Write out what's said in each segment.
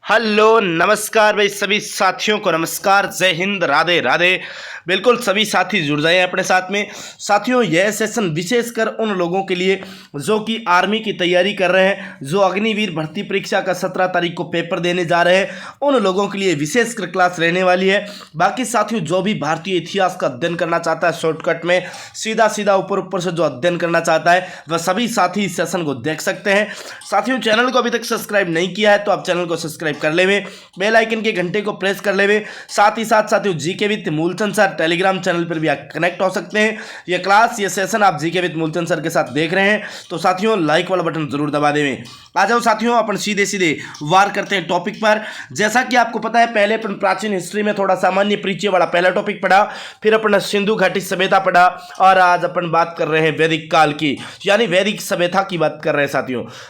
Hello नमस्कार भाई, सभी साथियों को नमस्कार, जय हिंद, राधे राधे। बिल्कुल सभी साथी जुड़ जाए अपने साथ में। साथियों, यह सेशन विशेषकर उन लोगों के लिए जो कि आर्मी की तैयारी कर रहे हैं, जो अग्निवीर भर्ती परीक्षा का 17 तारीख को पेपर देने जा रहे हैं, उन लोगों के लिए विशेषकर क्लास रहने वाली है। बाकी साथियों, जो भी भारतीय इतिहास का अध्ययन करना चाहता है शॉर्टकट में, सीधा सीधा ऊपर ऊपर से जो अध्ययन करना चाहता है, वह सभी साथी इस सेशन को देख सकते हैं। साथियों, चैनल को अभी तक सब्सक्राइब नहीं किया है तो आप चैनल को सब्सक्राइब कर लेवे, बेल आइकन के घंटे को प्रेस कर लेवे। साथ ही साथ साथियों, GK with Moolchand sir Telegram channel पर भी आप कनेक्ट हो सकते हैं। ये क्लास, ये सेशन आप जीके विद मूलचंद सर के साथ देख रहे हैं तो साथियों लाइक वाला बटन जरूर दबा देवें। आ जाओ साथियों, अपन सीधे सीधे वार करते हैं टॉपिक पर। जैसा कि आपको पता है, पहले अपन प्राचीन हिस्ट्री में थोड़ा सामान्य परिचय वाला पहला टॉपिक पढ़ा, फिर अपन सिंधु घाटी सभ्यता पढ़ा, और आज अपन बात कर रहे हैं वैदिक काल की, यानी वैदिक सभ्यता की बात कर रहे हैं।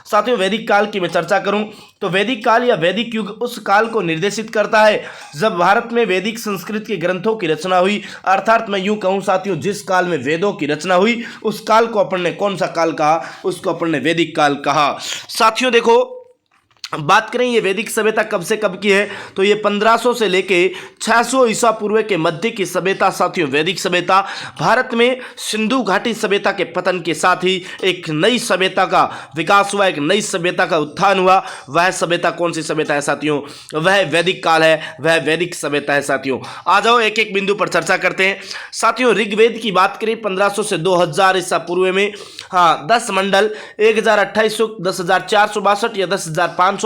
साथियों वैदिक काल की मैं चर्चा करूं तो वैदिक काल या वैदिक युग उस काल को निर्देशित करता है जब भारत में वैदिक संस्कृत के ग्रंथों की रचना हुई। अर्थात मैं यूं कहूं साथियों, जिस काल में वेदों की रचना हुई उस काल को अपन ने कौन सा काल कहा? उसको अपन ने वैदिक काल कहा। साथियों देखो, बात करें ये वैदिक सभ्यता कब से कब की है तो ये 1500 से लेके 600 ईसा पूर्व के मध्य की सभ्यता। साथियों वैदिक सभ्यता भारत में सिंधु घाटी सभ्यता के पतन के साथ ही एक नई सभ्यता का विकास हुआ, एक नई सभ्यता का उत्थान हुआ। वह सभ्यता कौन सी सभ्यता है साथियों? वह वैदिक काल है, वह वैदिक सभ्यता है। साथियों आ जाओ एक एक बिंदु पर चर्चा करते हैं। साथियों ऋग्वेद की बात करें 1500 से 2000 ईसा पूर्व में, हाँ 10 मंडल 1028 सूक्त, 10,462 या 10,562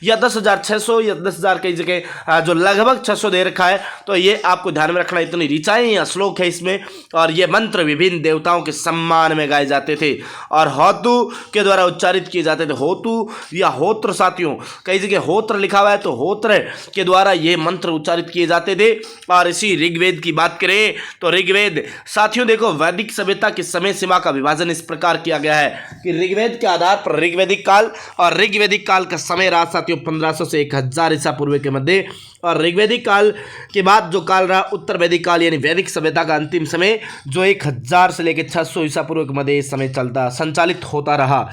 या 10,600 या 10,000 कई जगह जो लगभग 600 दे रखा है। तो ये आपको ध्यान में रखना, इतनी ऋचाएं या श्लोक है इसमें, और ये मंत्र विभिन्न देवताओं के सम्मान में गाए जाते थे और होतु के द्वारा उच्चारित किए जाते थे। होतु या होत्र, साथियों कई जगह होत्र लिखा हुआ है तो होत्र के द्वारा ये मंत्र उच्चारित किए जाते थे। और इसी ऋग्वेद की बात करें तो ऋग्वेद, साथियों देखो वैदिक सभ्यता की समय सीमा का विभाजन इस प्रकार किया गया है कि ऋग्वेद के आधार पर ऋग्वैदिक काल, और ऋग्वैदिक काल का समय रहा साथियों 1500 से 1000 ईसा पूर्व के मध्य, और ऋग्वैदिक काल के बाद जो काल रहा उत्तर वैदिक काल, यानी वैदिक सभ्यता का अंतिम समय जो 1000 से लेकर 600 ईसा पूर्व के मध्य इस समय संचालित होता रहा।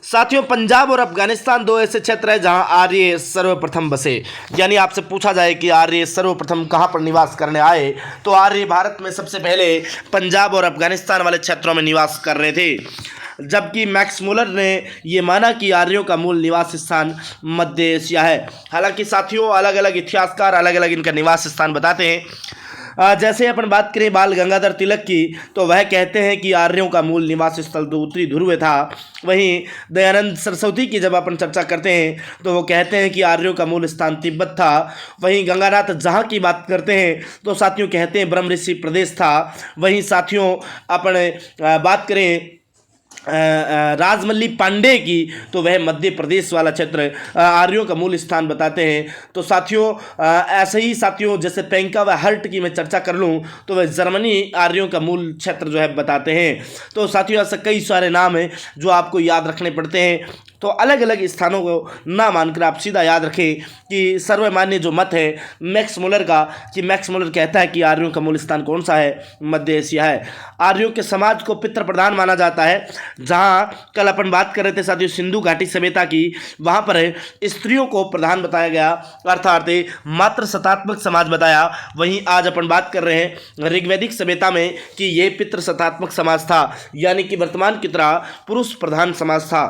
साथियों पंजाब और अफगानिस्तान दो ऐसे क्षेत्र हैं जहां आर्य सर्वप्रथम बसे। यानी आपसे पूछा जाए कि आर्य सर्वप्रथम कहां पर निवास करने आए तो आर्य भारत में सबसे पहले पंजाब और अफगानिस्तान वाले क्षेत्रों में निवास कर रहे थे, जबकि मैक्स मुलर ने यह माना कि आर्यों का मूल निवास स्थान मध्य एशिया है। हालांकि साथियों अलग अलग इतिहासकार अलग अलग इनका निवास स्थान बताते हैं। जैसे अपन बात करें बाल गंगाधर तिलक की तो वह कहते हैं कि आर्यों का मूल निवास स्थल तो उत्तरी ध्रुव था। वहीं दयानंद सरस्वती की जब अपन चर्चा करते हैं तो वो कहते हैं कि आर्यों का मूल स्थान तिब्बत था। वहीं गंगानाथ जहाँ की बात करते हैं तो साथियों कहते हैं ब्रह्म ऋषि प्रदेश था। वहीं साथियों अपन बात करें राजमल्ली पांडे की तो वह मध्य प्रदेश वाला क्षेत्र आर्यों का मूल स्थान बताते हैं। तो साथियों ऐसे ही साथियों जैसे पेंका व हर्ट की मैं चर्चा कर लूँ तो वह जर्मनी आर्यों का मूल क्षेत्र जो है बताते हैं। तो साथियों ऐसे कई सारे नाम हैं जो आपको याद रखने पड़ते हैं। तो अलग अलग स्थानों को ना मानकर आप सीधा याद रखें कि सर्वमान्य जो मत है मैक्स मुलर का, कि मैक्स मुलर कहता है कि आर्यों का मूल स्थान कौन सा है? मध्य एशिया है। आर्यों के समाज को पितृ प्रधान माना जाता है। जहाँ कल अपन बात कर रहे थे साथियों सिंधु घाटी सभ्यता की, वहाँ पर स्त्रियों को प्रधान बताया गया, अर्थात मात्र सत्तात्मक समाज बताया। वहीं आज अपन बात कर रहे हैं ऋग्वैदिक सभ्यता में कि ये पितृ सत्तात्मक समाज था, यानी कि वर्तमान की तरह पुरुष प्रधान समाज था।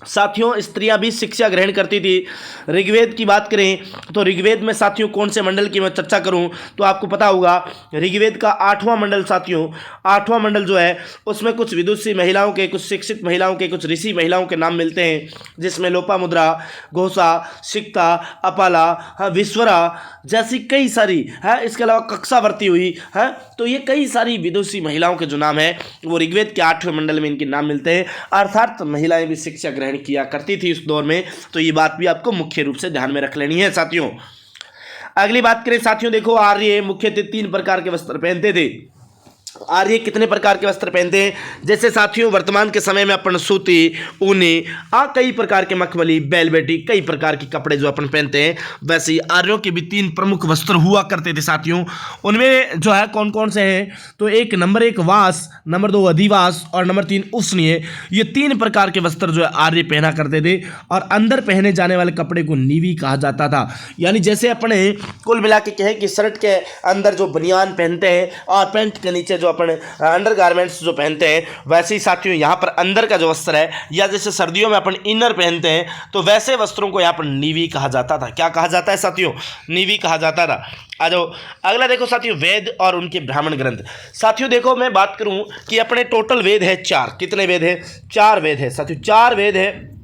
साथियों स्त्रियां भी शिक्षा ग्रहण करती थी। ऋग्वेद की बात करें तो ऋग्वेद में साथियों कौन से मंडल की मैं चर्चा करूं तो आपको पता होगा ऋग्वेद का 8वां मंडल। साथियों 8वां मंडल जो है उसमें कुछ विदुषी महिलाओं के, कुछ शिक्षित महिलाओं के, कुछ ऋषि महिलाओं के नाम मिलते हैं, जिसमें लोपामुद्रा, घोषा, सिक्ता, अपाला, विश्वरा जैसी कई सारी है। इसके अलावा कक्षावर्ती हुई है। तो ये कई सारी विदुषी महिलाओं के जो नाम है वो ऋग्वेद के 8वें मंडल में इनके नाम मिलते हैं। अर्थात महिलाएं भी शिक्षा ग्रहण किया करती थी उस दौर में। तो ये बात भी आपको मुख्य रूप से ध्यान में रख लेनी है। साथियों अगली बात करें साथियों देखो आर्य मुख्यतः 3 प्रकार के वस्त्र पहनते थे। आर्य कितने प्रकार के वस्त्र पहनते हैं? जैसे साथियों वर्तमान के समय में अपन सूती, ऊनी, कई प्रकार के मखमली, वेलवेटी, कई प्रकार के कपड़े जो अपन पहनते हैं, वैसे ही आर्यों के भी 3 प्रमुख वस्त्र हुआ करते थे साथियों। उनमें जो है कौन कौन से हैं? तो नंबर 1 वास, नंबर 2 अधिवास और नंबर 3 उष्णीय। ये 3 प्रकार के वस्त्र जो है आर्य पहना करते थे और अंदर पहने जाने वाले कपड़े को नीवी कहा जाता था। यानी जैसे अपने कुल मिला के कहें कि शर्ट के अंदर जो बनियान पहनते हैं और पैंट के नीचे जो अपन अंडर गारमेंट्स जो पहनते हैं, वैसे ही साथियों यहाँ पर अंदर का जो वस्त्र है, या जैसे सर्दियों में अपन इनर पहनते हैं, तो वैसे वस्त्रों को यहाँ पर नीवी कहा जाता था। क्या कहा जाता है साथियों? नीवी कहा जाता था। आ जाओ अगला देखो साथियों, वेद और उनके ब्राह्मण ग्रंथ। साथियों देखो मैं बात करूं कि अपने टोटल वेद है 4। कितने वेद है? 4 वेद है साथियों, 4 वेद है।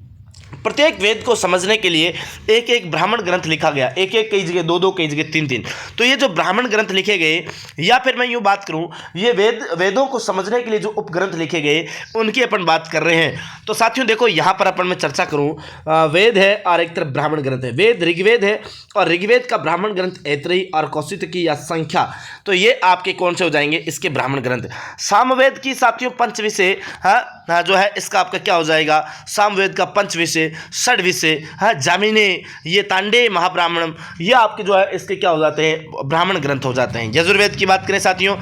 प्रत्येक वेद को समझने के लिए एक एक ब्राह्मण ग्रंथ लिखा गया, एक एक कई जगह 2-2, कई जगह 3-3। तो ये जो ब्राह्मण ग्रंथ लिखे गए, या फिर मैं यूँ बात करूँ, ये वेदों को समझने के लिए जो उपग्रंथ लिखे गए उनकी अपन बात कर रहे हैं। तो साथियों देखो यहाँ पर अपन मैं चर्चा करूँ, वेद है और एक तरफ ब्राह्मण ग्रंथ है। वेद ऋग्वेद है और ऋग्वेद का ब्राह्मण ग्रंथ ऐतरेयी और कौशिकी या संख्या, तो ये आपके कौन से हो जाएंगे? इसके ब्राह्मण ग्रंथ। सामवेद की साथियों पंचविषय जो है इसका आपका क्या हो जाएगा? सामवेद का पंचविषय, षड्विषय, जामिने, ये तांडेय महाब्राह्मणम, ये आपके जो है इसके क्या हो जाते हैं? ब्राह्मण ग्रंथ हो जाते हैं। यजुर्वेद की बात करें साथियों,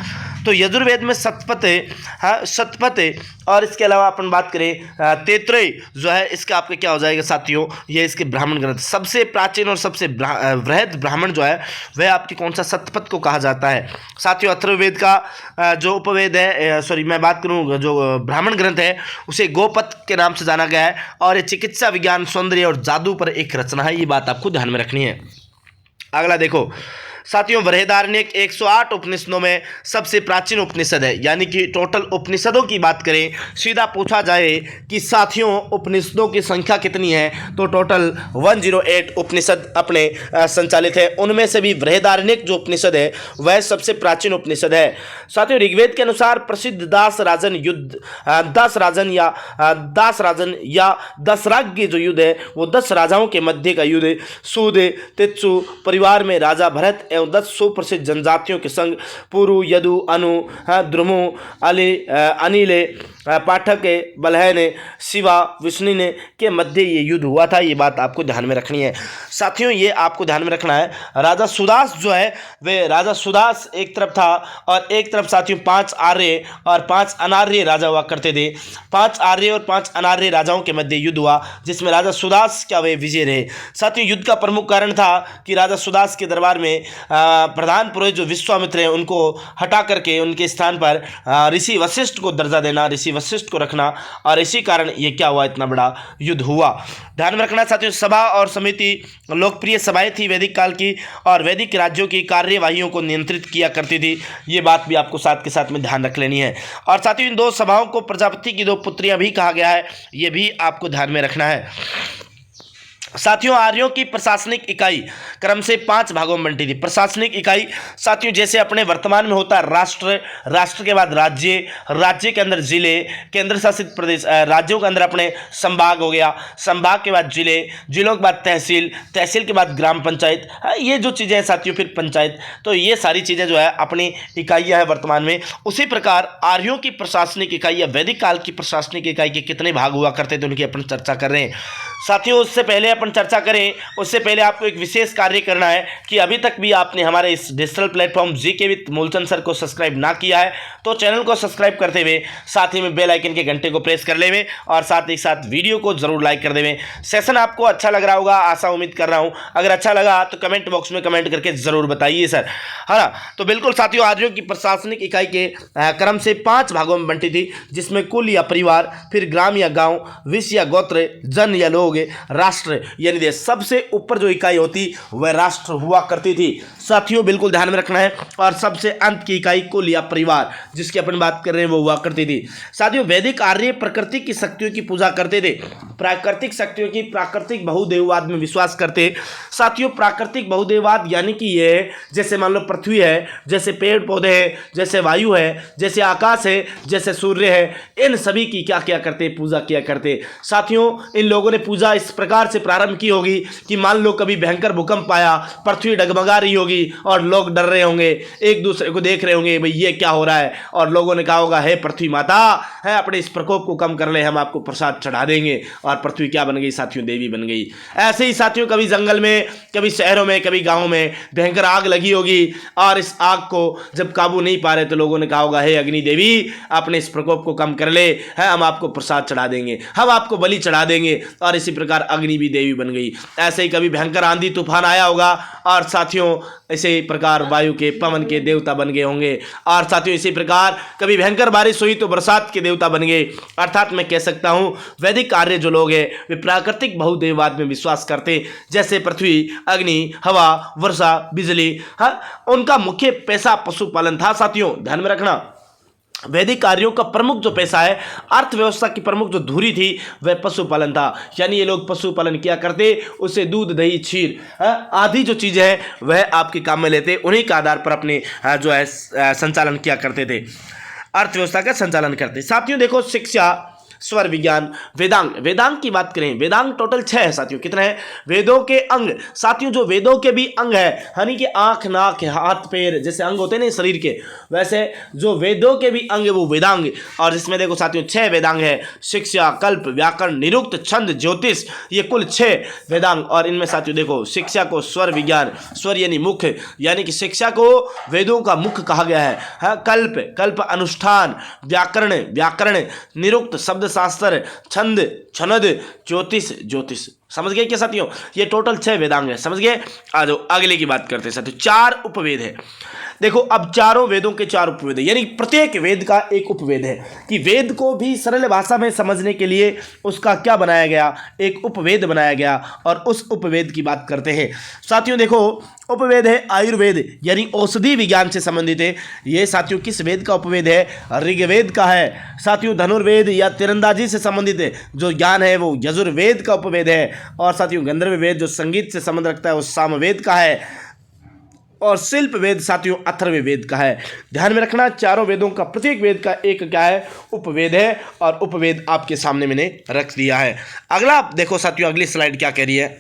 तो यजुर्वेद में शतपथ और इसके अलावा अपन बात करें तैत्तिरीय जो है, इसका आपके क्या हो जाएगा साथियों? ये इसके ब्राह्मण ग्रंथ। सबसे प्राचीन और सबसे वृहद ब्राह्मण जो है वह आपके कौन सा? शतपथ को कहा जाता है साथियों। अथर्ववेद का जो उपवेद है, मैं बात करूँ जो ब्राह्मण ग्रंथ है, उसे गोपथ के नाम से जाना गया है और ये चिकित्सा, विज्ञान, सौंदर्य और जादू पर एक रचना है। ये बात आपको ध्यान में रखनी है। अगला देखो साथियों, बृहदारण्यक 108 उपनिषदों में सबसे प्राचीन उपनिषद है। यानी कि टोटल उपनिषदों की बात करें, सीधा पूछा जाए कि साथियों उपनिषदों की संख्या कितनी है, तो टोटल 108 उपनिषद अपने संचालित है। उनमें से भी बृहदारण्यक जो उपनिषद है वह सबसे प्राचीन उपनिषद है साथियों। ऋग्वेद के अनुसार प्रसिद्ध दास राजन या दशराज्ञ जो युद्ध है वो 10 राजाओं के मध्य का युद्ध है। सूद, तित्सु परिवार में राजा भरत एवं 10 सुप्रसिद्ध जनजातियों के संग पुरु, यदु, अनु, द्रुमु, अनिले, पाठक, बलहन, शिवा, विष्णु के मध्य ये युद्ध हुआ था। ये बात आपको ध्यान में रखनी है साथियों, ये आपको ध्यान में रखना है। राजा सुदास जो है वे राजा सुदास एक तरफ था और एक तरफ साथियों 5 आर्य और 5 अनार्य राजा हुआ करते थे। 5 आर्य और 5 अनार्य राजाओं के मध्य युद्ध हुआ जिसमें राजा सुदास क्या वे विजय रहे साथियों। युद्ध का प्रमुख कारण था कि राजा सुदास के दरबार में प्रधान पुरोहित जो विश्वामित्र हैं उनको हटा करके उनके स्थान पर ऋषि वशिष्ठ को दर्जा देना, ऋषि वशिष्ठ को रखना, और इसी कारण ये क्या हुआ? इतना बड़ा युद्ध हुआ। ध्यान में रखना साथियों, सभा और समिति लोकप्रिय सभाएं थी वैदिक काल की और वैदिक राज्यों की कार्यवाहियों को नियंत्रित किया करती थी। ये बात भी आपको साथ के साथ में ध्यान रख लेनी है। और साथियों इन 2 सभाओं को प्रजापति की 2 पुत्रियां भी कहा गया है, ये भी आपको ध्यान में रखना है साथियों। आर्यों की प्रशासनिक इकाई क्रम से 5 भागों में बंटी थी। प्रशासनिक इकाई साथियों जैसे अपने वर्तमान में होता है राष्ट्र, राष्ट्र के बाद राज्य, राज्य के अंदर जिले, केंद्र शासित प्रदेश, राज्यों के अंदर अपने संभाग हो गया, संभाग के बाद जिले, जिलों के बाद तहसील, तहसील के बाद ग्राम पंचायत, ये जो चीज़ें हैं साथियों फिर पंचायत। तो ये सारी चीज़ें जो है अपनी इकाइयाँ हैं वर्तमान में। उसी प्रकार आर्यों की प्रशासनिक इकाई या वैदिक काल की प्रशासनिक इकाई के कितने भाग हुआ करते थे उनकी अपन चर्चा कर रहे हैं साथियों। उससे पहले अपन चर्चा करें उससे पहले आपको एक विशेष कार्य करना है कि अभी तक भी आपने हमारे इस digital platform GK with Moolchand sir को सब्सक्राइब ना किया है तो चैनल को सब्सक्राइब करते हुए साथ ही में बेल आइकन के घंटे को प्रेस कर लेवे और साथ ही साथ वीडियो को जरूर लाइक कर देवें। सेशन आपको अच्छा लग रहा होगा, आशा उम्मीद कर रहा हूं। अगर अच्छा लगा तो कमेंट बॉक्स में कमेंट करके जरूर बताइए सर, है ना। तो बिल्कुल साथियों आर्यों की प्रशासनिक इकाई के क्रम से 5 भागों में बंटी थी जिसमें कुल या परिवार, फिर ग्राम या गाँव, विश्व या गोत्र, जन या लोग, राष्ट्र यानी देश। सबसे ऊपर जो इकाई होती वह राष्ट्र हुआ करती थी साथियों, बिल्कुल ध्यान में रखना है। और सबसे अंत की इकाई कुल या परिवार जिसकी अपन बात कर रहे हैं वो हुआ करती थी साथियों। वैदिक आर्य प्रकृति की शक्तियों की पूजा करते थे, प्राकृतिक शक्तियों की, प्राकृतिक बहुदेववाद में विश्वास करते साथियों। प्राकृतिक बहुदेववाद यानी कि ये जैसे मान लो पृथ्वी है, जैसे पेड़ पौधे हैं, जैसे वायु है, जैसे आकाश है, जैसे सूर्य है, इन सभी की क्या किया करते? पूजा किया करते साथियों। इन लोगों ने पूजा ऊर्जा इस प्रकार से प्रारंभ की होगी कि मान लो कभी भयंकर भूकंप आया, पृथ्वी डगमगा रही होगी और लोग डर रहे होंगे, एक दूसरे को देख रहे होंगे भाई ये क्या हो रहा है, और लोगों ने कहा होगा हे पृथ्वी माता है अपने इस प्रकोप को कम कर ले, हम आपको प्रसाद चढ़ा देंगे, और पृथ्वी क्या बन गई साथियों, देवी बन गई। ऐसे ही साथियों कभी जंगल में, कभी शहरों में, कभी गाँव में भयंकर आग लगी होगी, और इस आग को जब काबू नहीं पा रहे तो लोगों ने कहा होगा हे अग्नि देवी अपने इस प्रकोप को कम कर ले, है हम आपको प्रसाद चढ़ा देंगे, हम आपको बलि चढ़ा देंगे, और इसी प्रकार अग्नि भी देवी बन गई। ऐसे ही कभी भयंकर आंधी तूफान आया होगा और साथियों इसी प्रकार वायु के, पवन के देवता बन गए होंगे, और साथियों इसी प्रकार कभी भयंकर बारिश हुई तो बरसात के देवता बन गए। अर्थात मैं कह सकता हूं वैदिक आर्य जो लोग हैं वे प्राकृतिक बहुदेववाद में विश्वास करते, जैसे पृथ्वी, अग्नि, हवा, वर्षा, बिजली, हाँ उनका मुख्य पैसा पशुपालन था। साथियों ध्यान में रखना वैदिक कार्यों का प्रमुख जो पैसा है, अर्थव्यवस्था की प्रमुख जो धुरी थी वह पशुपालन था। यानी ये लोग पशुपालन किया करते, उससे दूध, दही, खीर आदि जो चीज़ें हैं वह आपके काम में लेते, उन्हीं के आधार पर अपने जो है संचालन किया करते थे, अर्थव्यवस्था का संचालन करते। साथियों देखो शिक्षा, स्वर विज्ञान, वेदांग, वेदांग की बात करें, वेदांग टोटल 6 है साथियों। कितने हैं? वेदों के अंग। साथियों जो वेदों के भी अंग है, यानी कि आंख, नाक, हाथ, पैर जैसे अंग होते हैं ना शरीर के, वैसे जो वेदों के भी अंग है वो वेदांग। और जिसमें देखो साथियों 6 वेदांग है, शिक्षा, कल्प, व्याकरण, निरुक्त, छंद, ज्योतिष, ये कुल 6 वेदांग। और इनमें साथियों देखो शिक्षा को स्वर विज्ञान, स्वर यानी मुख्य, यानी कि शिक्षा को वेदों का मुख्य कहा गया है। कल्प, कल्प अनुष्ठान, व्याकरण, व्याकरण, निरुक्त शब्द शास्त्र, छंद, छनद, ज्योतिष, ज्योतिष। समझ गए क्या साथियों? ये टोटल 6 वेदांग है। समझ गए? आ जाओ अगले की बात करते हैं साथियों। 4 उपवेद है। देखो अब चारों वेदों के 4 उपवेद है, यानी प्रत्येक वेद का एक उपवेद है, कि वेद को भी सरल भाषा में समझने के लिए उसका क्या बनाया गया, एक उपवेद बनाया गया, और उस उपवेद की बात करते हैं साथियों। देखो उपवेद है आयुर्वेद, यानी औषधि विज्ञान से संबंधित है। ये साथियों किस वेद का उपवेद है? ऋग्वेद का है। साथियों धनुर्वेद या तीरंदाजी से संबंधित है जो ज्ञान है वो यजुर्वेद का उपवेद है। और साथियों गंधर्व वेद जो संगीत से संबंध रखता है वो सामवेद का है। और शिल्प वेद साथियों अथर्ववेद का है। ध्यान में रखना चारों वेदों का प्रत्येक वेद का एक क्या है, उपवेद है, और उपवेद आपके सामने मैंने रख दिया है। अगला देखो साथियों, अगली स्लाइड क्या कह रही है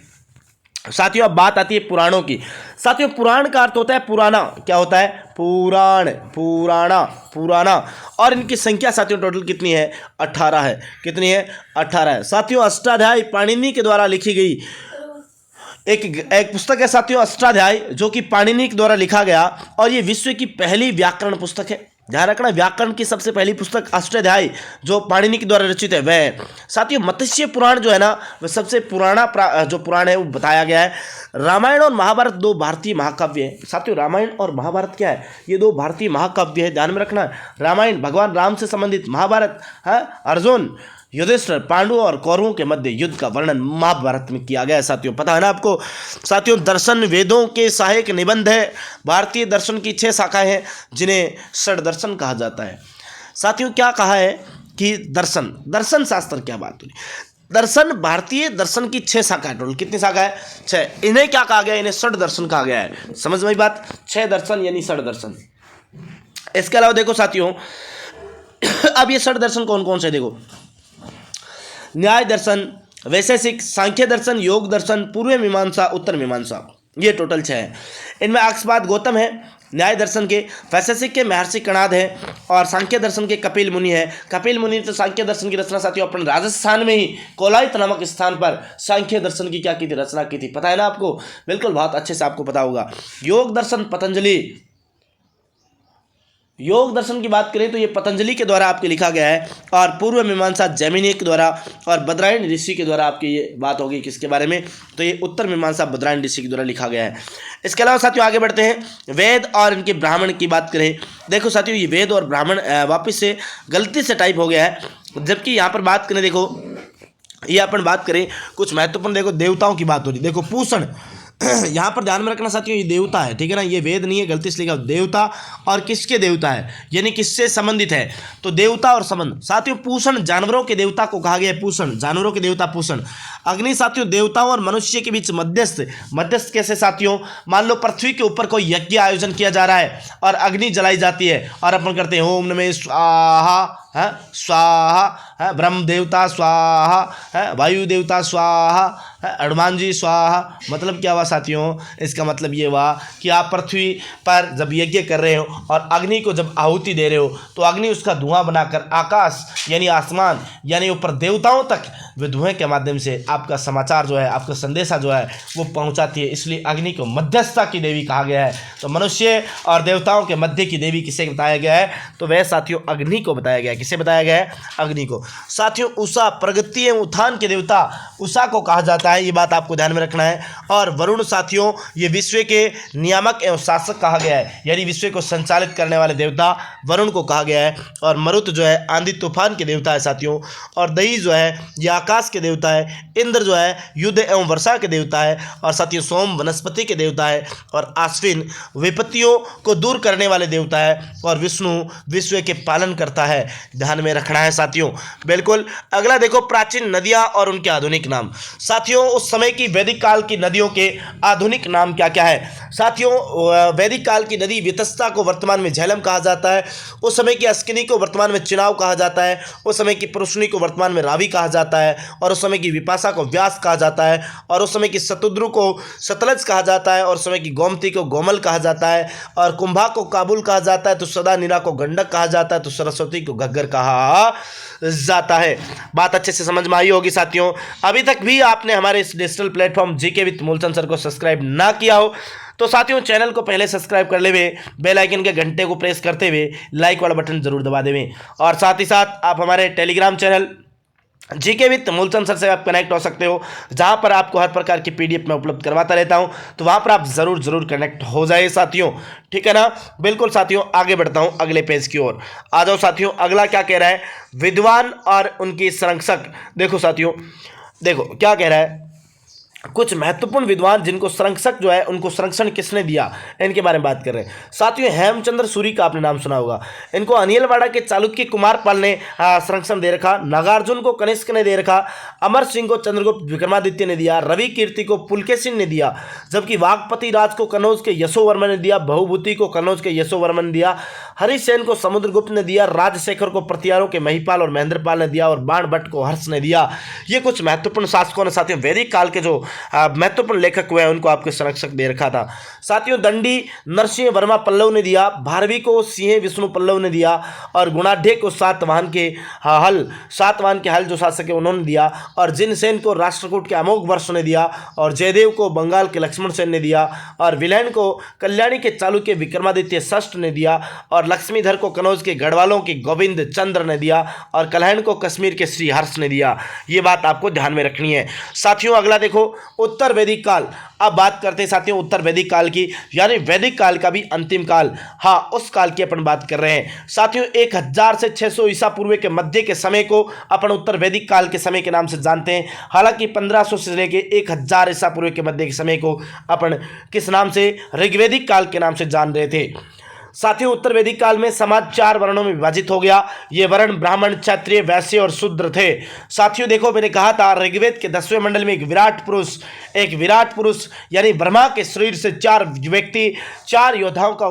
साथियों। अब बात आती है पुराणों की। साथियों पुराण का अर्थ होता है पुराना। क्या होता है? पुराण, पुराना, पुराना। और इनकी संख्या साथियों टोटल कितनी है? 18 है। कितनी है? 18 है। साथियों अष्टाध्यायी पाणिनि के द्वारा लिखी गई एक पुस्तक है साथियों, अष्टाध्यायी, जो कि पाणिनि के द्वारा लिखा गया, और ये विश्व की पहली व्याकरण पुस्तक है। ध्यान रखना व्याकरण की सबसे पहली पुस्तक अष्टाध्यायी जो पाणिनि के द्वारा रचित है वह। साथियों मत्स्य पुराण जो है ना वह सबसे पुराना जो पुराण है वो बताया गया है। रामायण और महाभारत 2 भारतीय महाकाव्य है। साथियों रामायण और महाभारत क्या है? ये 2 भारतीय महाकाव्य है। ध्यान में रखना रामायण भगवान राम से संबंधित, महाभारत है अर्जुन, युधिष्ठिर, पांडवों और कौरवों के मध्य युद्ध का वर्णन महाभारत में किया गया है। साथियों पता है ना आपको? साथियों दर्शन वेदों के सहायक निबंध है। भारतीय दर्शन की 6 शाखाएं हैं जिन्हें षड दर्शन कहा जाता है। साथियों क्या कहा है कि दर्शन, दर्शन शास्त्र क्या बात हुई? दर्शन भारतीय दर्शन की 6 शाखा है। टोटल कितनी शाखा है? 6। इन्हें क्या कहा गया? इन्हें षड दर्शन कहा गया है। समझ में बात? 6 दर्शन यानी षड दर्शन। इसके अलावा देखो साथियों अब ये षड दर्शन कौन कौन से? देखो न्याय दर्शन, वैशेषिक, सांख्य दर्शन, योग दर्शन, पूर्व मीमांसा, उत्तर मीमांसा, ये टोटल 6 है। इनमें अक्षपाद गौतम है न्याय दर्शन के, वैशेषिक के महर्षि कणाद है, और सांख्य दर्शन के कपिल मुनि है। कपिल मुनि तो सांख्य दर्शन की रचना साथियों अपन राजस्थान में ही कोलायत नामक स्थान पर सांख्य दर्शन की क्या की थी? रचना की थी। पता है ना आपको? बिल्कुल बहुत अच्छे से आपको पता होगा। योग दर्शन पतंजलि, योग दर्शन की बात करें तो ये पतंजलि के द्वारा आपके लिखा गया है, और पूर्व मीमांसा जैमिनी के द्वारा, और बद्रायण ऋषि के द्वारा आपकी ये बात होगी किसके बारे में? तो ये उत्तर मीमांसा बद्रायण ऋषि के द्वारा लिखा गया है। इसके अलावा साथियों आगे बढ़ते हैं। वेद और इनके ब्राह्मण की बात करें, देखो साथियों ये वेद और ब्राह्मण वापस से गलती से टाइप हो गया है, जबकि यहाँ पर बात करें, देखो ये अपन बात करें कुछ महत्वपूर्ण, देखो देवताओं की बात हो रही। देखो पूषण, यहाँ पर ध्यान में रखना साथियों ये देवता है, ठीक है ना? ये वेद नहीं है, गलती से लिखा देवता। और किसके देवता है? यानी किससे संबंधित है? तो देवता और संबंध। साथियों पूषण जानवरों के देवता को कहा गया है, पूषण जानवरों के देवता पूषण। अग्नि साथियों देवताओं और मनुष्य के बीच मध्यस्थ। मध्यस्थ कैसे साथियों, मान लो पृथ्वी के ऊपर कोई यज्ञ आयोजन किया जा रहा है और अग्नि जलाई जाती है और अपन करते हैं ओम नमः स्वाहा, है स्वाहा, है ब्रह्म देवता स्वाहा, है वायु देवता स्वाहा, है हनुमान जी स्वाहा। मतलब क्या हुआ साथियों, इसका मतलब ये हुआ कि आप पृथ्वी पर जब यज्ञ कर रहे हो और अग्नि को जब आहुति दे रहे हो तो अग्नि उसका धुआं बनाकर आकाश यानी आसमान यानी ऊपर देवताओं तक वे धुएं के माध्यम से आपका समाचार जो है, आपका संदेशा जो है वो पहुंचाती है। इसलिए अग्नि को मध्यस्थता की देवी कहा गया है। तो मनुष्य और देवताओं के मध्य की देवी किसे बताया गया है, तो वह साथियों अग्नि को बताया गया है। किसे बताया गया है, अग्नि को। साथियों उषा प्रगति एवं उत्थान के देवता उषा को कहा जाता है, ये बात आपको ध्यान में रखना है। और वरुण साथियों ये विश्व के नियामक एवं शासक कहा गया है, यानी विश्व को संचालित करने वाले देवता वरुण को कहा गया है। और मरुत जो है आंधी तूफान के देवता है साथियों। और दई जो है ये आकाश के देवता है। इंद्र जो है युद्ध एवं वर्षा के देवता है। और साथियों सोम वनस्पति के देवता है। और आश्विन विपत्तियों को दूर करने वाले देवता है। और विष्णु विश्व के पालन करता है, ध्यान में रखना है साथियों, बिल्कुल। अगला देखो प्राचीन नदियां और उनके आधुनिक नाम। साथियों उस समय की वैदिक काल की नदियों के आधुनिक नाम क्या क्या है। साथियों वैदिक काल की नदी वितस्ता को वर्तमान में झेलम कहा जाता है। उस समय की अस्किनी को वर्तमान में चिनाव कहा जाता है। उस समय की पुरुषनी को वर्तमान में रावी कहा जाता है। और उस समय की विपाशा को व्यास कहा जाता है। और उस समय की शतुद्रु को सतलज कहा जाता है। और उस समय की गोमती को गोमल कहा जाता है। और कुंभा को काबुल कहा जाता है। तो सदा नीरा को गंडक कहा जाता है। तो सरस्वती को घग्गर कहा जाता है। बात अच्छे से समझ में आई होगी साथियों। अभी तक भी आपने हमारे इस digital platform GK with Moolchand sir को सब्सक्राइब ना किया हो तो साथियों चैनल को पहले सब्सक्राइब कर ले हुए बेल आइकन के घंटे को प्रेस करते हुए लाइक वाला बटन जरूर दबा देवें। और साथ ही साथ आप हमारे Telegram channel GK with Moolchand sir से आप कनेक्ट हो सकते हो, जहां पर आपको हर प्रकार की पीडीएफ में उपलब्ध करवाता रहता हूं। तो वहां पर आप जरूर कनेक्ट हो जाए साथियों, ठीक है ना। बिल्कुल साथियों आगे बढ़ता हूं अगले पेज की ओर। आ जाओ साथियों, अगला क्या कह रहा है, विद्वान और उनकी संरक्षक। देखो साथियों, देखो क्या कह रहा है, कुछ महत्वपूर्ण विद्वान जिनको संरक्षक जो है उनको संरक्षण किसने दिया, इनके बारे में बात कर रहे हैं साथियों। हेमचंद्र सूरी का आपने नाम सुना होगा। इनको अनिलवाड़ा के चालुक्य कुमारपाल ने संरक्षण दे रखा। नागार्जुन को कनिष्क ने दे रखा। अमर सिंह को चंद्रगुप्त विक्रमादित्य ने दिया। रवि कीर्ति को पुलकेशिन ने दिया। जबकि वागपति राज को कनौज के यशोवर्मन ने दिया। बहुभूति को कनौज के यशोवर्मन ने दिया। हरिसेन को समुद्रगुप्त ने दिया। राजशेखर को प्रतिहारों के महिपाल और महेंद्रपाल ने दिया। और बाण भट्ट को हर्ष ने दिया। ये कुछ महत्वपूर्ण शासकों ने साथियों वैदिक काल के जो महत्वपूर्ण लेखक हुए उनको आपके संरक्षक दे रखा था साथियों। दंडी नरसिंह वर्मा पल्लव ने दिया। भारवी को सिंह विष्णु पल्लव ने दिया। और गुणाढ़े को सातवाहन के हल जो शासक है उन्होंने दिया। और जिनसेन को राष्ट्रकूट के अमोघ वर्ष ने दिया। और जयदेव को बंगाल के लक्ष्मण सेन ने दिया। और विलैन को कल्याणी के चालुक्य विक्रमादित्य षष्ठ ने दिया। और लक्ष्मीधर को कनौज के गढ़वालों के गोविंद चंद्र ने दिया। और कलहण को कश्मीर के श्री हर्ष ने दिया। ये बात आपको ध्यान में रखनी है साथियों। अगला देखो उत्तर वैदिक काल। अब बात करते हैं साथियों उत्तर वैदिक काल की, यानी वैदिक काल का भी अंतिम काल। हाँ, उस काल की अपन बात कर रहे हैं साथियों। 1000 से 600 ईसा पूर्व के मध्य के समय को अपन उत्तर वैदिक काल के समय के नाम से जानते हैं। हालांकि 1500 से लेकर 1000 ईसा पूर्व के मध्य के समय को अपन किस नाम से, ऋग्वैदिक काल के नाम से जान रहे थे साथियों। उत्तर वैदिक काल में समाज 4 वर्णों में विभाजित हो गया। ये वर्ण ब्राह्मण, क्षत्रिय, वैश्य और शूद्र थे साथियों। देखो मैंने कहा था ऋग्वेद के 10वें मंडल में एक विराट पुरुष यानी ब्रह्मा के शरीर से 4 व्यक्तियों का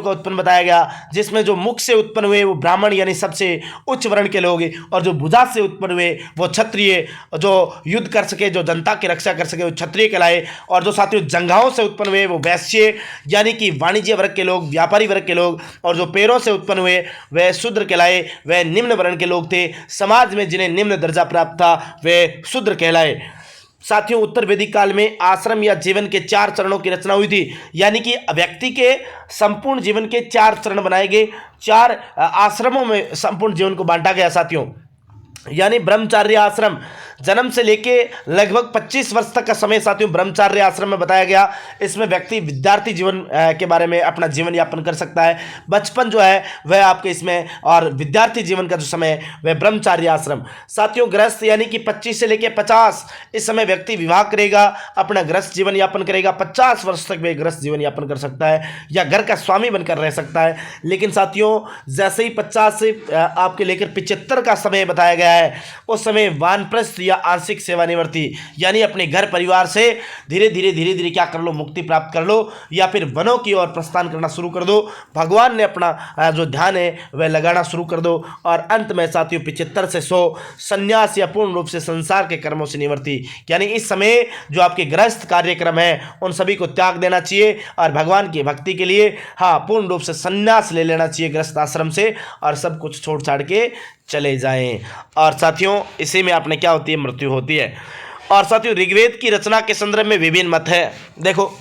उत्पन्न बताया गया। जिसमें जो मुख से उत्पन्न हुए वो ब्राह्मण यानी सबसे उच्च वर्ण के लोग, और जो भुजा से उत्पन्न हुए वो क्षत्रिय, जो युद्ध कर सके, जो जनता की रक्षा कर सके वो क्षत्रिय कहलाए। और जो साथियों जंघाओं से उत्पन्न हुए वो वैश्य यानी कि वाणिज्य वर्ग के लोग, व्यापारी वर्ग के लोग। और जो पैरों से उत्पन्न हुए वह शूद्र कहलाए, वह निम्न वर्ण के लोग थे। समाज में जिन्हें निम्न दर्जा प्राप्त था वे शूद्र कहलाए साथियों। उत्तर वैदिक काल में आश्रम या जीवन के 4 चरणों की रचना हुई थी, यानी कि व्यक्ति के संपूर्ण जीवन के 4 चरण बनाए गए। 4 आश्रमों में संपूर्ण जीवन को बांटा गया साथियों, यानी ब्रह्मचार्य आश्रम जन्म से लेके लगभग 25 वर्ष तक का समय साथियों ब्रह्मचार्य आश्रम में बताया गया। इसमें व्यक्ति विद्यार्थी जीवन के बारे में अपना जीवन यापन कर सकता है। बचपन जो है वह आपके इसमें, और विद्यार्थी जीवन का जो समय है वह ब्रह्मचार्य आश्रम साथियों। गृहस्थ यानी कि 25 से लेके 50 इस समय व्यक्ति विवाह करेगा, अपना गृहस्थ जीवन यापन करेगा। 50 वर्ष तक वह गृहस्थ जीवन यापन कर सकता है या घर का स्वामी बनकर रह सकता है। लेकिन साथियों जैसे ही 50 से आपके लेकर 75 का समय बताया गया है, उस समय वानप्रस्थ या आंशिक सेवानिवृत्ति, यानी अपने घर परिवार से धीरे धीरे क्या कर लो, मुक्ति प्राप्त कर लो, या फिर वनों की ओर प्रस्थान करना शुरू कर दो। भगवान ने अपना जो ध्यान है वह लगाना शुरू कर दो। और अंत में साथियों 75 से 100 संन्यास या पूर्ण रूप से संसार के कर्मों से निवृत्ति, यानी इस समय जो आपके गृहस्थ कार्यक्रम है उन सभी को त्याग देना चाहिए और भगवान की भक्ति के लिए पूर्ण रूप से संन्यास ले लेना चाहिए गृहस्थ आश्रम से, और सब कुछ छोड़ छाड़ के चले जाएं। और साथियों इसी में आपने क्या होती है, मृत्यु होती है। और साथियों ऋग्वेद की रचना के संदर्भ में विभिन्न मत है। देखो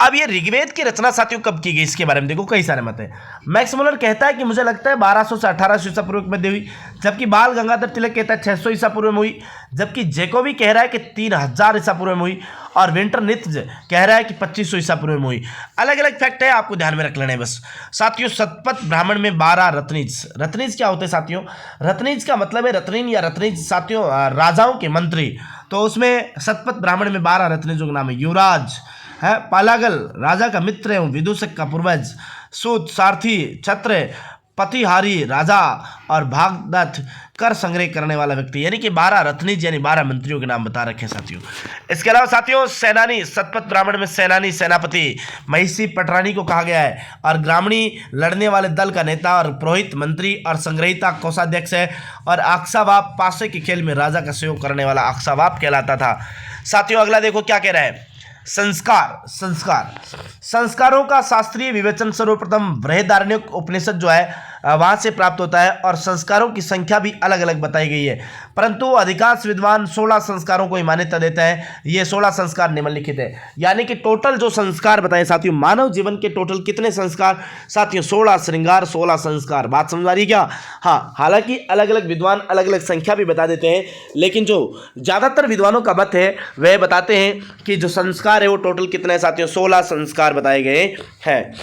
अब ये ऋग्वेद की रचना साथियों कब की गई, इसके बारे में देखो कई सारे मत हैं। मैक्स मुलर कहता है कि मुझे लगता है 1200 से 1800 ईसा पूर्व में हुई, जबकि बाल गंगाधर तिलक कहता है 600 ईसा पूर्व में हुई, जबकि जैकोबी कह रहा है कि 3000 ईसा पूर्व में हुई, और विंटर नित्य कह रहा है कि 2500 ईसा पूर्व में हुई। अलग अलग फैक्ट है, आपको ध्यान में रख लेना है बस। साथियों शतपथ ब्राह्मण में 12 रत्नीज। रत्नीज क्या होते हैं साथियों? रत्नीज का मतलब है रत्नीन या रत्नीज साथियों राजाओं के मंत्री। तो उसमें शतपथ ब्राह्मण में 12 रत्नीजों का नाम है। युवराज है, पालागल राजा का मित्र एवं विदूषक का पूर्वज, सूत, सारथी, छत्र, पतिहारी राजा, और भागदत्त कर संग्रह करने वाला व्यक्ति, यानी कि 12 रत्नीज यानी 12 मंत्रियों के नाम बता रखे साथियों। इसके अलावा साथियों सेनानी, शतपथ ब्राह्मण में सेनानी सेनापति महिषी पटरानी को कहा गया है, और ग्रामणी लड़ने वाले दल का नेता, और पुरोहित मंत्री, और संग्रहिता कोषाध्यक्ष है, और आक्सावाप पासे के खेल में राजा का सहयोग करने वाला आक्सावाप कहलाता था। साथियों अगला देखो क्या कह रहा है, संस्कारों का शास्त्रीय विवेचन सर्वप्रथम बृहदारण्यक उपनिषद जो है वहां से प्राप्त होता है, और संस्कारों की संख्या भी अलग अलग बताई गई है, परंतु अधिकांश विद्वान 16 संस्कारों को ही मान्यता देता है। ये 16 संस्कार निम्नलिखित है, यानी कि टोटल जो संस्कार बताए साथियों, मानव जीवन के टोटल कितने संस्कार साथियों? 16 श्रृंगार 16 संस्कार। बात समझ आ रही क्या? हाँ, हालांकि अलग अलग विद्वान अलग अलग संख्या भी बता देते हैं, लेकिन जो ज़्यादातर विद्वानों का मत है वह बताते हैं कि जो संस्कार है वो टोटल कितने हैं साथियों? 16 संस्कार बताए गए हैं।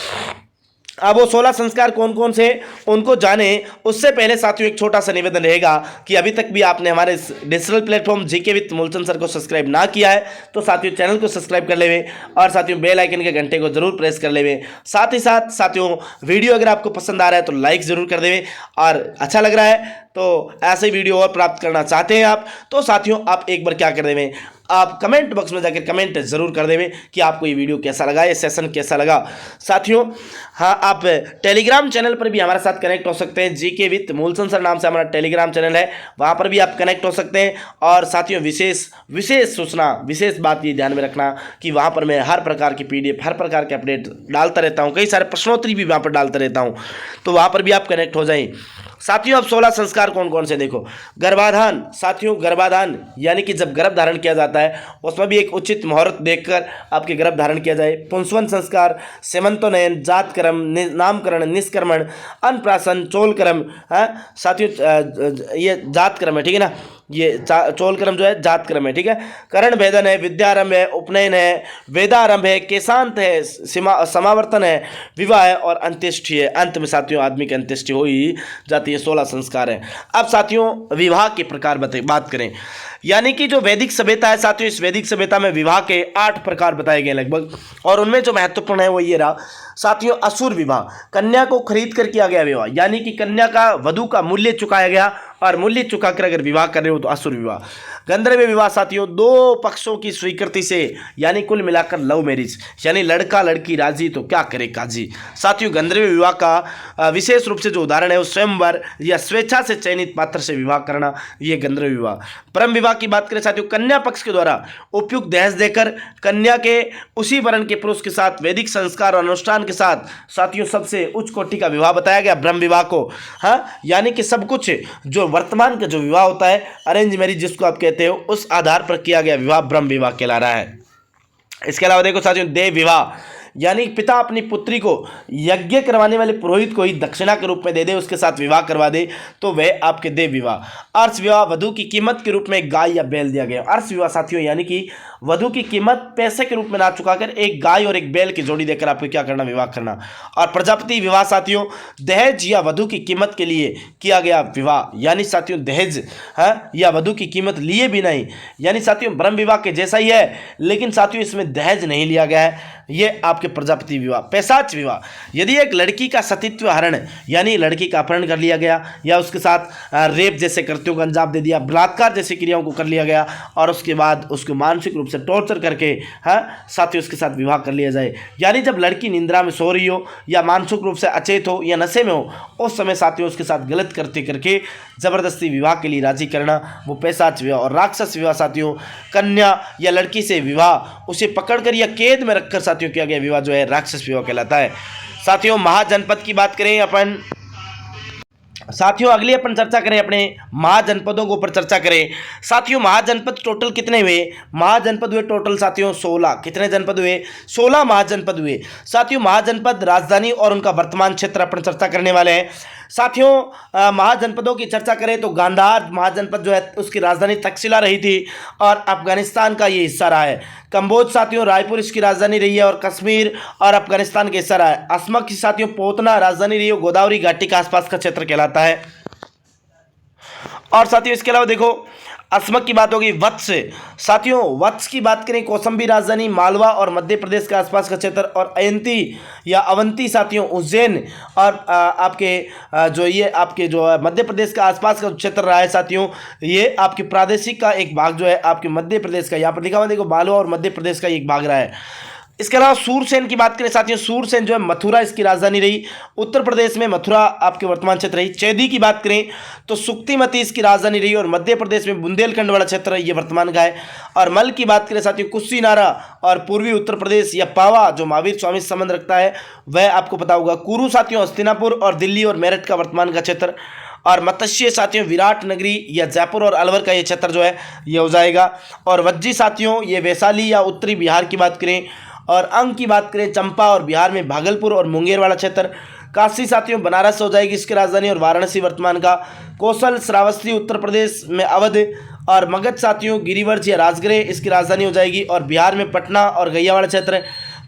अब वो 16 संस्कार कौन कौन से उनको जाने, उससे पहले साथियों एक छोटा सा निवेदन रहेगा कि अभी तक भी आपने हमारे digital platform GK with Moolchand sir को सब्सक्राइब ना किया है तो साथियों चैनल को सब्सक्राइब कर लेवे, और साथियों बेल आइकन के घंटे को जरूर प्रेस कर लेवे। साथ ही साथ साथियों वीडियो अगर आपको पसंद आ रहा है तो लाइक जरूर कर देवे, और अच्छा लग रहा है तो ऐसे वीडियो और प्राप्त करना चाहते हैं आप तो साथियों आप एक बार क्या कर देवें, आप कमेंट बॉक्स में जाकर कमेंट जरूर कर देवें कि आपको ये वीडियो कैसा लगा, ये सेशन कैसा लगा। साथियों हाँ, आप टेलीग्राम चैनल पर भी हमारे साथ कनेक्ट हो सकते हैं। जीके विद मूलचंद सर नाम से हमारा टेलीग्राम चैनल है, वहाँ पर भी आप कनेक्ट हो सकते हैं। और साथियों विशेष सूचना, विशेष बात ये ध्यान में रखना कि वहाँ पर मैं हर प्रकार की PDF, हर प्रकार के अपडेट डालता रहता हूँ, कई सारे प्रश्नोत्तरी भी वहाँ पर डालता रहता हूँ, तो वहाँ पर भी आप कनेक्ट हो जाएं। साथियों अब 16 संस्कार कौन कौन से देखो। गर्भाधान, साथियों गर्भाधान यानी कि जब गर्भ धारण किया जाता है उसमें भी एक उचित मुहूर्त देखकर आपके गर्भ धारण किया जाए। पुंसवन संस्कार, सेमंतोनयन, जातकर्म, नामकरण, निष्कर्मण, अन्नप्राशन, चोलकर्म है साथियों, ये जातकर्म है, ठीक है ना, ये चोलकर्म जो है जातकर्म है, ठीक है। करण भेदन है, विद्यारंभ है, उपनयन है, वेदारंभ है, केशांत है, समावर्तन है, विवाह है, और अंत्येष्टि है। अंत में साथियों आदमी की अंत्येष्टि हो ही जाती है। 16 संस्कार है। अब साथियों विवाह के प्रकार बात करें, यानी कि जो वैदिक सभ्यता है साथियों, इस वैदिक सभ्यता में विवाह के 8 प्रकार बताए गए लगभग, और उनमें जो महत्वपूर्ण है वो ये रहा साथियों, असुर विवाह, कन्या को खरीद कर किया गया विवाह, यानी कि कन्या का वधू का मूल्य चुकाया गया, और मूल्य चुकाकर अगर विवाह कर रहे हो तो असुर विवाह। गंधर्व विवाह साथियों, 2 पक्षों की स्वीकृति से, यानी कुल मिलाकर लव मैरिज, यानी लड़का लड़की राजी तो क्या करे काजी। साथियों गंधर्व विवाह का विशेष रूप से जो उदाहरण है वो स्वयंवर या स्वेच्छा से चयनित पात्र से विवाह करना, ये गंधर्व विवाह। परम विवाह की बात करें साथियों, कन्या पक्ष के द्वारा उपयुक्त दहेज देकर कन्या के उसी वर्ण के पुरुष के साथ वैदिक संस्कार और अनुष्ठान के साथ साथियों सबसे उच्च कोटि का विवाह बताया गया, ब्रह्म विवाह को। हाँ, यानी कि सब कुछ जो वर्तमान का जो विवाह होता है अरेंज मैरिज जिसको आप कहते हो, उस आधार पर किया गया विवाह ब्रह्म विवाह कहला रहा है। इसके अलावा देखो साथियों देव विवाह, यानी पिता अपनी पुत्री को यज्ञ करवाने वाले पुरोहित को ही दक्षिणा के रूप में दे दे, उसके साथ विवाह करवा दे, तो वह आपके देव विवाह। अर्श विवाह, वधु की कीमत के रूप में गाय या बैल दिया गया। अर्श विवाह साथियों यानी कि वधु की कीमत पैसे के रूप में ना चुकाकर एक गाय और एक बैल की जोड़ी देकर आपको क्या करना, विवाह करना। और प्रजापति विवाह साथियों, दहेज या वधु की कीमत के लिए किया गया विवाह, यानी साथियों दहेज है या वधु की कीमत लिए भी नहीं, यानी साथियों ब्रह्म विवाह के जैसा ही है, लेकिन साथियों इसमें दहेज नहीं लिया गया है। ये आपके आपके प्रजापति विवाह। पैशाच विवाह, यदि एक लड़की का सतीत्व हरण यानी लड़की का अपहरण कर लिया गया या उसके साथ रेप जैसे कृत्यों को अंजाम दे दिया, बलात्कार जैसी क्रियाओं को कर लिया गया और उसके बाद उसको मानसिक रूप से टॉर्चर करके साथियों उसके साथ विवाह कर लिया जाए, यानी जब लड़की निंद्रा में सो रही हो या मानसिक रूप से अचेत हो या नशे में हो, उस समय साथियों उसके साथ गलत करके जबरदस्ती विवाह के लिए राजी करना, वो पैशाच विवाह। और राक्षस विवाह साथियों, कन्या या लड़की से विवाह, उसे पकड़कर या कैद में रखकर साथियों किया गया विवाह जो है राक्षस विवाह कहलाता है। साथियों महाजनपद की बात करें अपन, साथियों अगली अपन चर्चा करें अपने महाजनपदों के ऊपर चर्चा करें। साथियों महाजनपद टोटल कितने हुए? महाजनपद हुए टोटल साथियों 16। कितने जनपद हुए? 16 महाजनपद हुए। साथियों महाजनपद राजधानी और उनका वर्तमान क्षेत्र अपन चर्चा करने वाले हैं। साथियों महाजनपदों की चर्चा करें तो गांधार महाजनपद जो है उसकी राजधानी तक्षशिला रही थी और अफगानिस्तान का ये हिस्सा रहा है। कंबोज साथियों रायपुर इसकी राजधानी रही है और कश्मीर और अफगानिस्तान के हिस्सा रहा है। असमक की साथियों पोतना राजधानी रही है, गोदावरी घाटी के आसपास का क्षेत्र कहलाता है। और साथियों इसके अलावा देखो असमक की बात होगी। वत्स, साथियों वत्स की बात करें कौसंबी राजधानी मालवा और मध्य प्रदेश के आसपास का क्षेत्र, और अयंती या अवंती साथियों उज्जैन और आपके जो ये आपके जो मध्य प्रदेश के आसपास का क्षेत्र रहा है साथियों, ये आपके प्रादेशिक का एक भाग जो है आपके मध्य प्रदेश का, यहाँ पर दिखा हुआ देखो मालवा और मध्य प्रदेश का एक भाग रहा है। इसके अलावा सूरसेन की बात करें साथियों, सूरसेन जो है मथुरा इसकी राजधानी रही, उत्तर प्रदेश में मथुरा आपके वर्तमान क्षेत्र रही। चैदी की बात करें तो सुक्तिमती इसकी राजधानी रही और मध्य प्रदेश में बुंदेलखंड वाला क्षेत्र ये वर्तमान का है। और मल की बात करें साथियों कुशीनारा और पूर्वी उत्तर प्रदेश या पावा जो महावीर स्वामी से संबंध रखता है वह आपको पता होगा। कुरु साथियों हस्तिनापुर और दिल्ली और मेरठ का वर्तमान का क्षेत्र। और मत्स्य साथियों विराट नगरी या जयपुर और अलवर का ये क्षेत्र जो है ये हो जाएगा। और वज्जी साथियों ये वैशाली या उत्तरी बिहार की बात करें। और अंग की बात करें चंपा और बिहार में भागलपुर और मुंगेर वाला क्षेत्र। काशी साथियों बनारस हो जाएगी इसकी राजधानी और वाराणसी वर्तमान का। कौशल श्रावस्ती उत्तर प्रदेश में अवध। और मगध साथियों गिरिवर्ज या राजगृह इसकी राजधानी हो जाएगी और बिहार में पटना और गैया वाला क्षेत्र।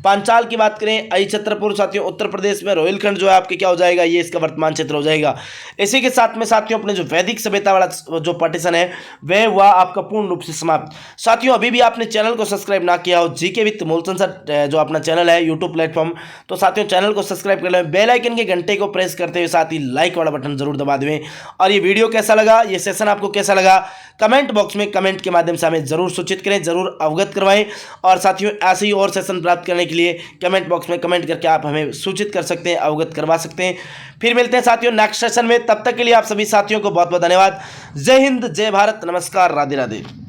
पांचाल की बात करें आई छत्रपुर साथियों उत्तर प्रदेश में, रोहिलखंड जो है आपके क्या हो जाएगा ये इसका वर्तमान क्षेत्र हो जाएगा। इसी के साथ में साथियों अपने जो वैदिक सभ्यता वाला जो पार्टीशन है वह हुआ आपका पूर्ण रूप से समाप्त। साथियों अभी भी आपने चैनल को सब्सक्राइब ना किया हो, जीके विद मूलचंद सर जो अपना चैनल है यूट्यूब प्लेटफॉर्म, तो साथियों चैनल को सब्सक्राइब कर लें, बेल आइकन के घंटे को प्रेस करते हुए साथ ही लाइक वाला बटन जरूर दबा दें। और ये वीडियो कैसा लगा, ये सेशन आपको कैसा लगा, कमेंट बॉक्स में कमेंट के माध्यम से हमें जरूर सूचित करें, जरूर अवगत करवाएं। और साथियों ऐसे ही और सेशन प्राप्त करने के लिए कमेंट बॉक्स में कमेंट करके आप हमें सूचित कर सकते हैं, अवगत करवा सकते हैं। फिर मिलते हैं साथियों नेक्स्ट सेशन में, तब तक के लिए आप सभी साथियों को बहुत बहुत धन्यवाद। जय हिंद, जय भारत, नमस्कार, राधे राधे।